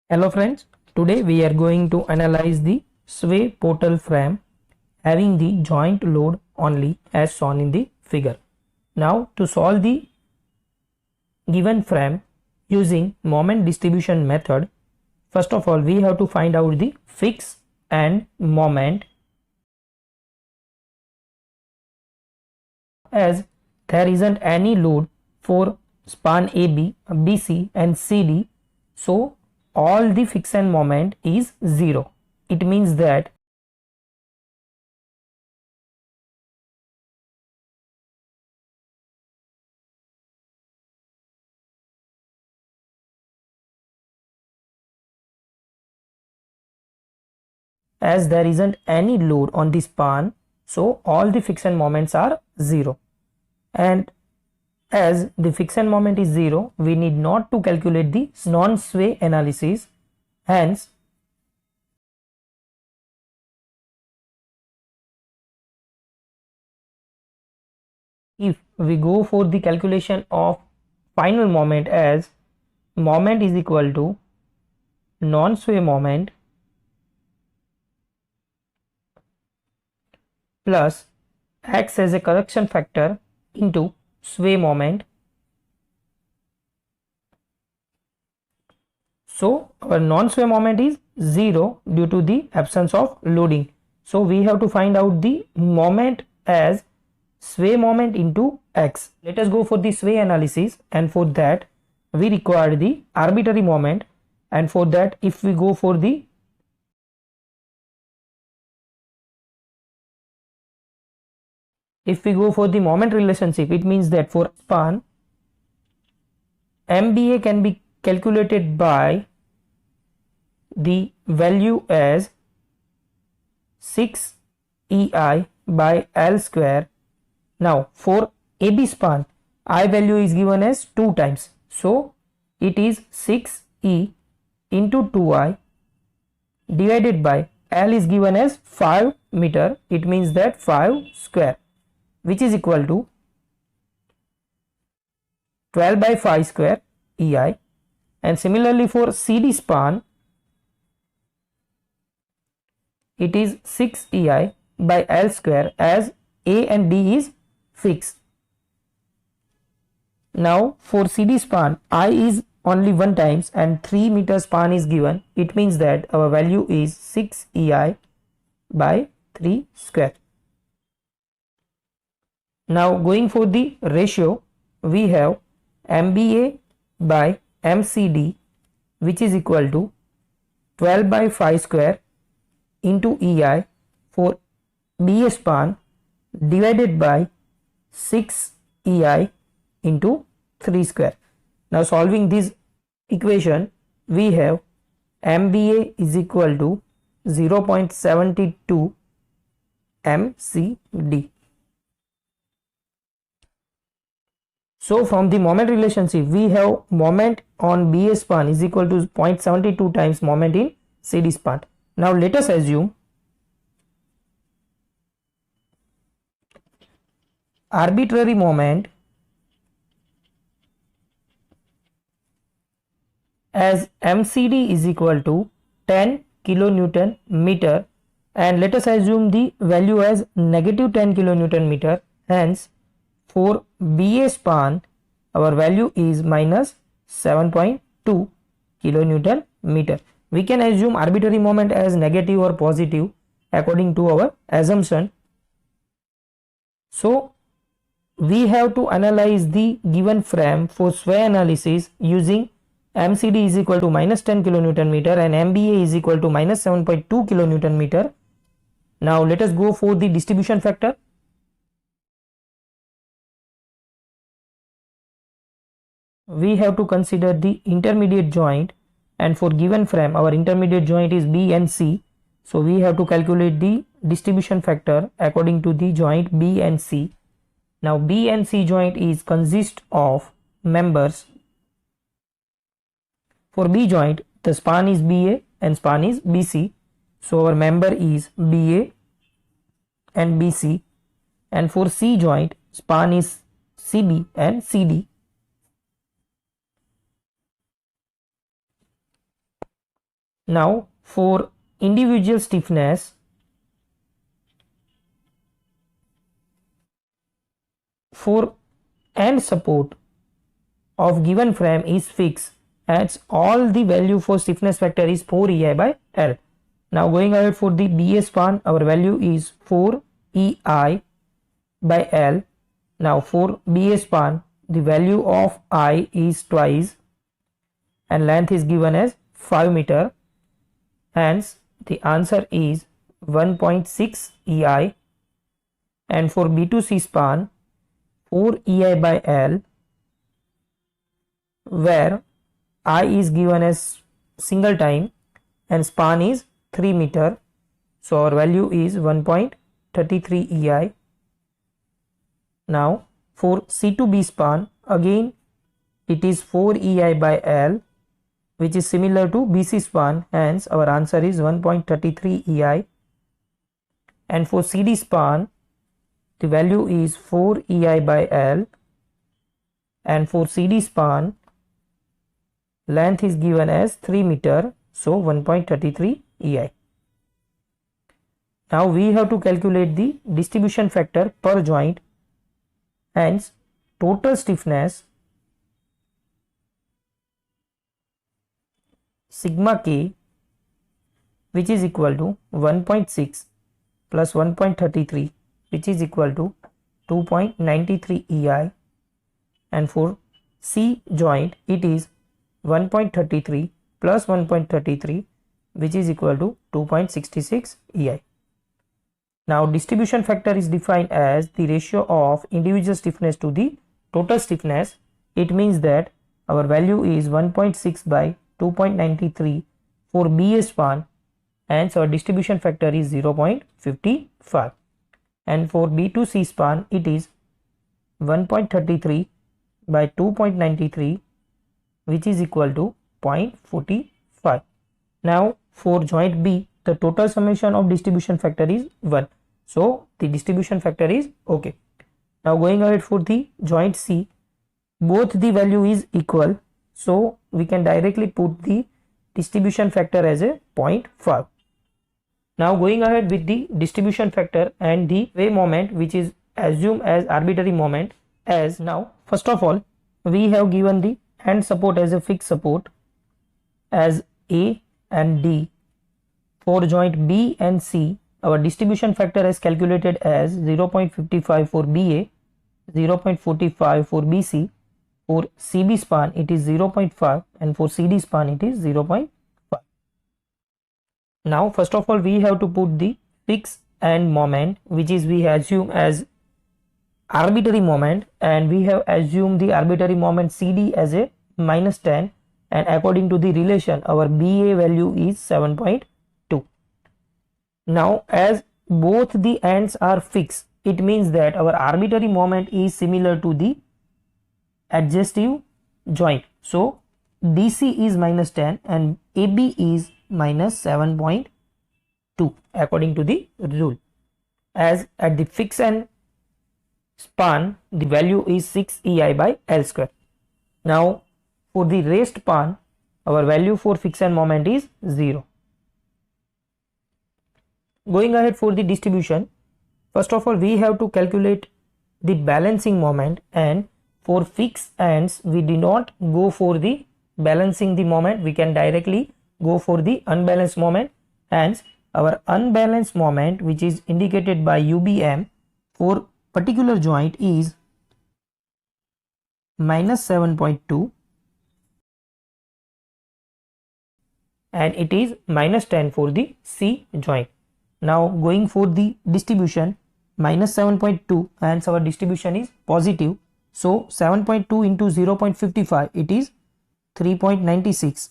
Hello friends, today we are going to analyze the sway portal frame having the joint load only as shown in the figure. Now to solve the given frame using moment distribution method, first of all we have to find out the fix and moment, as there isn't any load for span AB, BC and CD, so all the fix and moment is 0. It means that as there isn't any load on the span, so all the fix and moments are 0. And as the fix and moment is 0, we need not to calculate the non-sway analysis. Hence, if we go for the calculation of final moment, as moment is equal to non-sway moment plus acts as a correction factor into sway moment. So our non-sway moment is 0 due to the absence of loading. So we have to find out the moment as sway moment into x. Let us go for the sway analysis, and for that we require the arbitrary moment, and for that if we go for the moment relationship, it means that for span MBA can be calculated by the value as 6 EI by L square. Now for AB span, I value is given as 2 times, so it is 6E into 2I divided by L is given as 5 meter, it means that 5 square, which is equal to 12 by 5 square EI. And similarly for CD span, it is 6 EI by L square, as A and D is fixed. Now for CD span, I is only 1 times and 3 meter span is given, it means that our value is 6 EI by 3 square. Now going for the ratio, we have MBA by MCD, which is equal to 12 by 5 square into EI for BA span divided by 6 EI into 3 square. Now solving this equation, we have MBA is equal to 0.72 MCD. So from the moment relationship, we have moment on BA span is equal to 0.72 times moment in CD span. Now let us assume arbitrary moment as MCD is equal to 10 kilonewton meter, and let us assume the value as negative 10 kilonewton meter. Hence for BA span our value is minus 7.2 kilonewton meter. We can assume arbitrary moment as negative or positive according to our assumption. So we have to analyze the given frame for sway analysis using MCD is equal to minus 10 kilonewton meter and MBA is equal to minus 7.2 kilonewton meter. Now let us go for the distribution factor. We have to consider the intermediate joint, and for given frame our intermediate joint is B and C, so we have to calculate the distribution factor according to the joint B and C. Now B and C joint is consist of members. For B joint the span is BA and span is BC, so our member is BA and BC, and for C joint span is CB and CD. Now for individual stiffness, for end support of given frame is fixed as all the value for stiffness factor is 4 EI by L. Now going ahead for the BA span, our value is 4 EI by L. Now for BA span, the value of I is twice and length is given as 5 meter. Hence the answer is 1.6 EI. And for B2C span, 4 EI by L, where I is given as single time and span is 3 meter. So our value is 1.33 EI. Now for C2B span, again it is 4 EI by L, which is similar to BC span, hence our answer is 1.33 EI. And for CD span, the value is 4 EI by L, and for CD span, length is given as 3 meter, so 1.33 EI. Now we have to calculate the distribution factor per joint, hence total stiffness sigma k, which is equal to 1.6 plus 1.33, which is equal to 2.93 EI, and for C joint it is 1.33 plus 1.33, which is equal to 2.66 EI. Now distribution factor is defined as the ratio of individual stiffness to the total stiffness. It means that our value is 1.6 by 2.93 for BA span, and our distribution factor is 0.55, and for B2C span it is 1.33 by 2.93, which is equal to 0.45. Now for joint B, the total summation of distribution factor is 1, so the distribution factor is okay. Now going ahead for the joint C, both the value is equal, so we can directly put the distribution factor as a 0.5. Now going ahead with the distribution factor and the way moment, which is assumed as arbitrary moment. As now first of all we have given the end support as a fixed support as A and D. For joint B and C, our distribution factor is calculated as 0.55 for BA, 0.45 for BC. For CB span it is 0.5, and for CD span it is 0.5. Now first of all we have to put the fixed end moment, which is we assume as arbitrary moment, and we have assumed the arbitrary moment CD as a -10, and according to the relation our BA value is 7.2. Now as both the ends are fixed, it means that our arbitrary moment is similar to the adjustive joint. So DC is -10 and AB is -7.2 according to the rule. As at the fixed end span the value is 6 EI by L square. Now for the raised span our value for fixed end moment is 0. Going ahead for the distribution, first of all we have to calculate the balancing moment, and for fixed ends we do not go for the balancing the moment, we can directly go for the unbalanced moment. Hence our unbalanced moment, which is indicated by UBM for particular joint, is -7.2 and it is -10 for the C joint. Now going for the distribution, -7.2, and our distribution is positive, so 7.2 into 0.55 it is 3.96,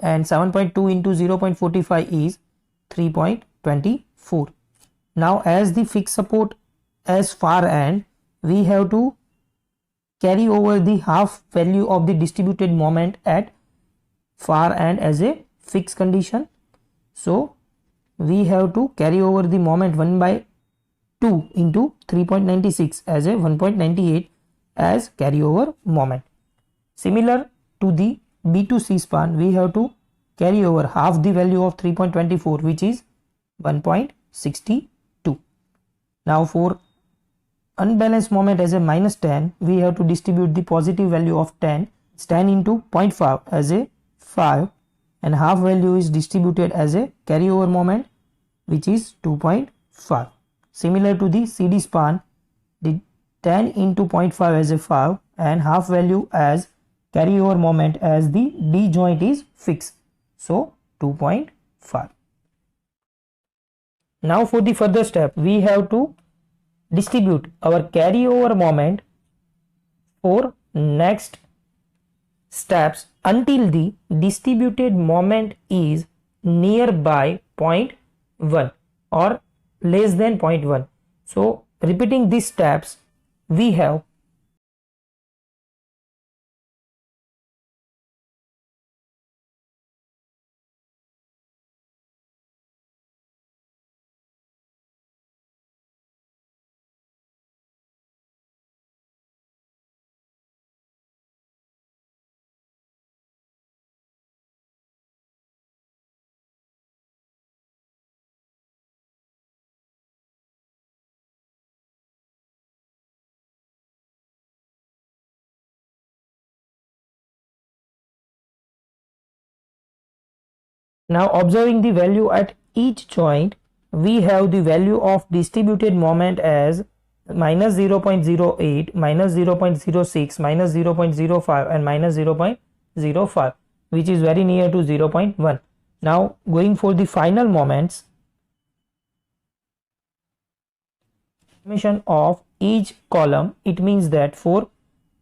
and 7.2 into 0.45 is 3.24. Now as the fixed support as far end, we have to carry over the half value of the distributed moment at far end as a fixed condition. So we have to carry over the moment 1 by 2 into 3.96 as a 1.98 as carryover moment. Similar to the B2C span, we have to carry over half the value of 3.24, which is 1.62. Now for unbalanced moment as a minus 10, we have to distribute the positive value of 10. It's 10 into 0.5 as a 5, and half value is distributed as a carryover moment, which is 2.5. Similar to the CD span, the 10 into 0.5 as a 5 and half value as carryover moment as the D joint is fixed. So 2.5. Now for the further step, we have to distribute our carryover moment for next steps until the distributed moment is nearby 0.1 or less than 0.1. So repeating these steps, we have now observing the value at each joint. We have the value of distributed moment as minus 0.08, minus 0.06, minus 0.05 and minus 0.05, which is very near to 0.1. Now going for the final moments, summation of each column, it means that for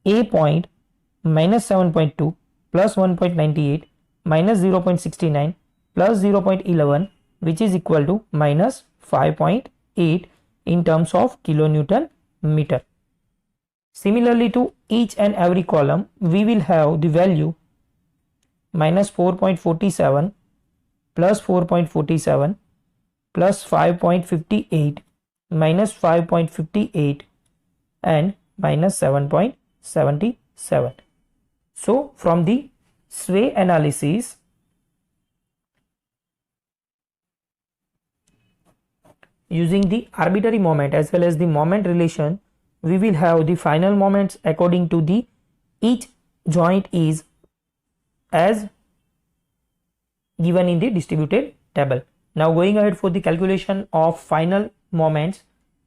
A point, minus 7.2 plus 1.98 minus 0.69 plus 0.11, which is equal to minus 5.8 in terms of kilonewton meter. Similarly to each and every column, we will have the value minus 4.47 plus 4.47 plus 5.58 minus 5.58 and minus 7.77. So from the sway analysis, using the arbitrary moment as well as the moment relation, we will have the final moments according to the each joint is as given in the distributed table. Now going ahead for the calculation of final moments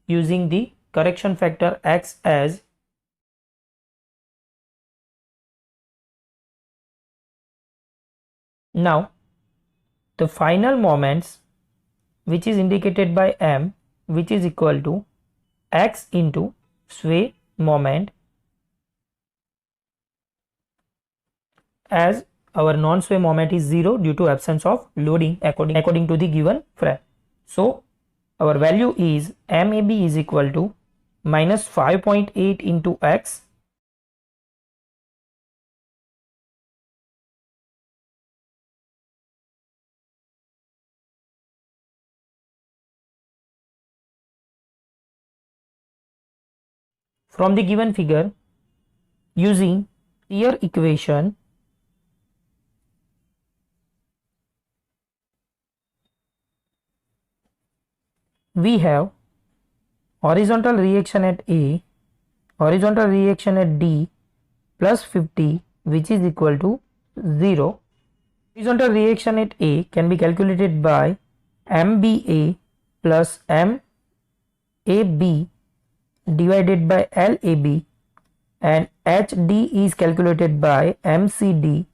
using the correction factor X as now the final moments, which is indicated by M, which is equal to X into sway moment, as our non-sway moment is 0 due to absence of loading according to the given frame. So our value is MAB is equal to minus 5.8 into X from the given figure. Using Trier equation, we have horizontal reaction at A, horizontal reaction at D plus 50, which is equal to 0. Horizontal reaction at A can be calculated by MBA plus MAB divided by LAB, and HD is calculated by MCD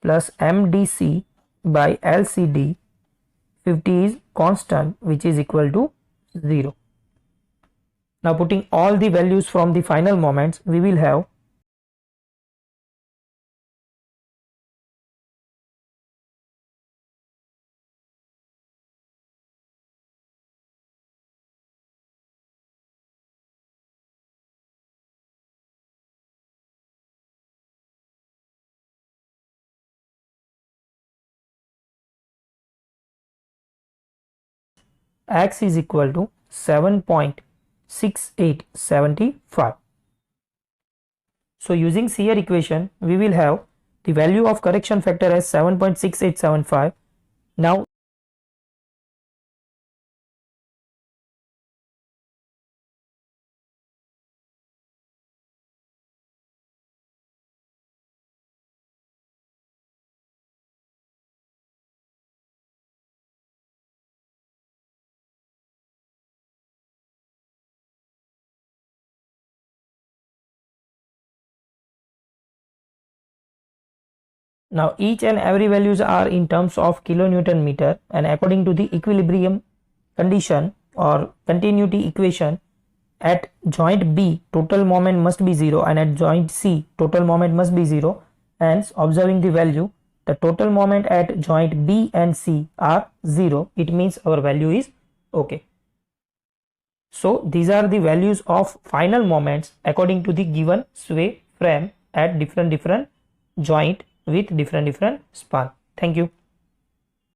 plus MDC by LCD. 50 is constant, which is equal to 0. Now putting all the values from the final moments, we will have X is equal to 7.6875. So using Trier equation, we will have The value of correction factor is 7.6875. Now Now each and every values are in terms of kilonewton meter, and according to the equilibrium condition or continuity equation, at joint B total moment must be 0 and at joint C total moment must be 0. Hence, observing the value, the total moment at joint B and C are 0. It means our value is okay. So these are the values of final moments according to the given sway frame at different joint with different span. Thank you.